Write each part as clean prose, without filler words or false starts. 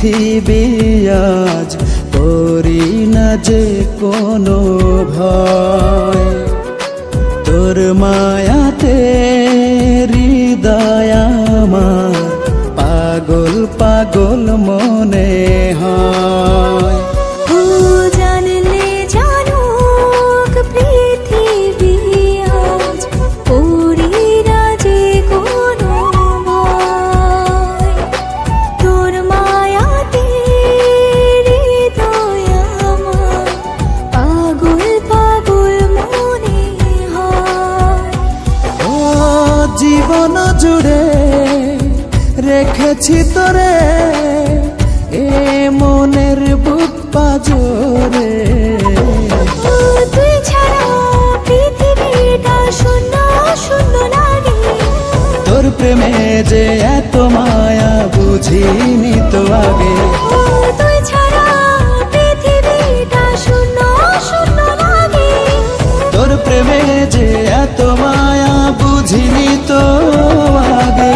পৃথিবী আজ করি না যে কোনো ভয়, তোর মায়াতে হৃদয় আমার পাগল পাগল মনে হয়। জানলে জানুক পৃথিবী আজ করি না যে কোনো ভয়, তোর মায়াতে হৃদয় আমার পাগল পাগল মনে হয়। ও জীবন জুড়ে রেখেছি তোরে এ মনের বুক পাজরে, তুই ছাড়া পৃথিবীটা শূন্য শূন্য লাগে। তোর প্রেমে যে এত মায়া বুঝিনি তো আগে, তুই ছাড়া পৃথিবীটা শূন্য শূন্য লাগে। তোর প্রেমে যে এত মায়া বুঝিনি তো আগে।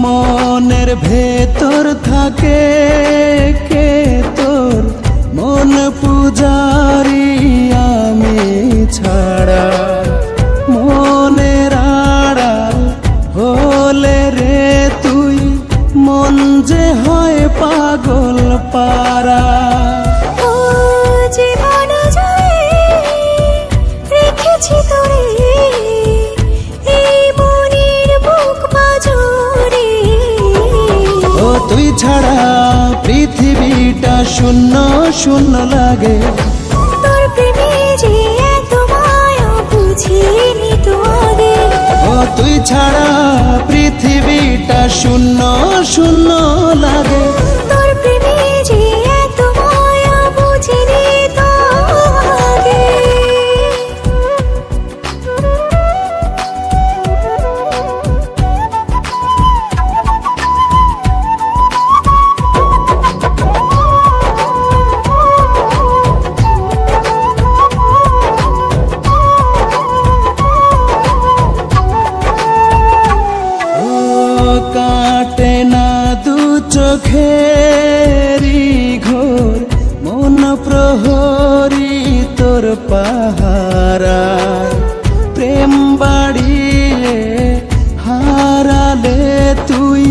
মনের ভেতর থাকে কে তোর মন পূজারি আমি ছাড়া, মনের আড়াল হলে রে তুই মন যে হয় পাগল পারা। জীবন জুড়ে রেখেছি তোরে এই মনের বুক পাজরে, ও তুই ছাড়া পৃথিবীটা শূন্য শূন্য লাগে। তোর প্রেমে যে এত মায়া বুঝিনি তো আগে, ও তুই ছাড়া পৃথিবীটা শূন্য শূন্য লাগে। তোর প্রেমে যে এত মায়া বুঝিনি তো আগে। কাটে না দু চোখেরি ঘোর মন প্রহরী তোর পাহারায়, প্রেম বাড়িয়ে হারালে তুই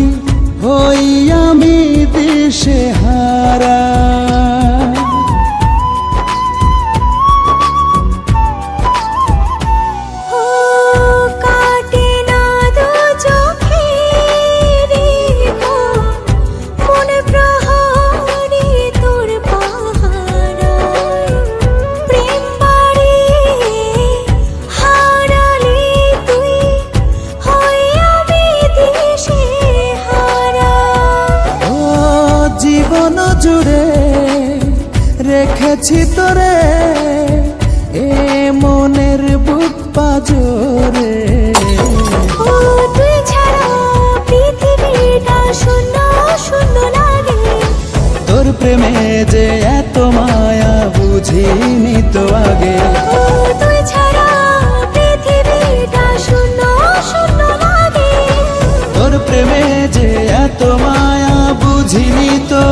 হই আমি দিশে হারা। জীবন জুড়ে রেখেছি তোরে এ মনের বুক পাজরে, তুই ছাড়া পৃথিবীটা শূন্য শূন্য লাগে। তোর প্রেমে যে এত মায়া বুঝিনি তো আগে, তুই ছাড়া পৃথিবীটা শূন্য শূন্য লাগে। তোর প্রেমে যে এত মায়া বুঝিনি তো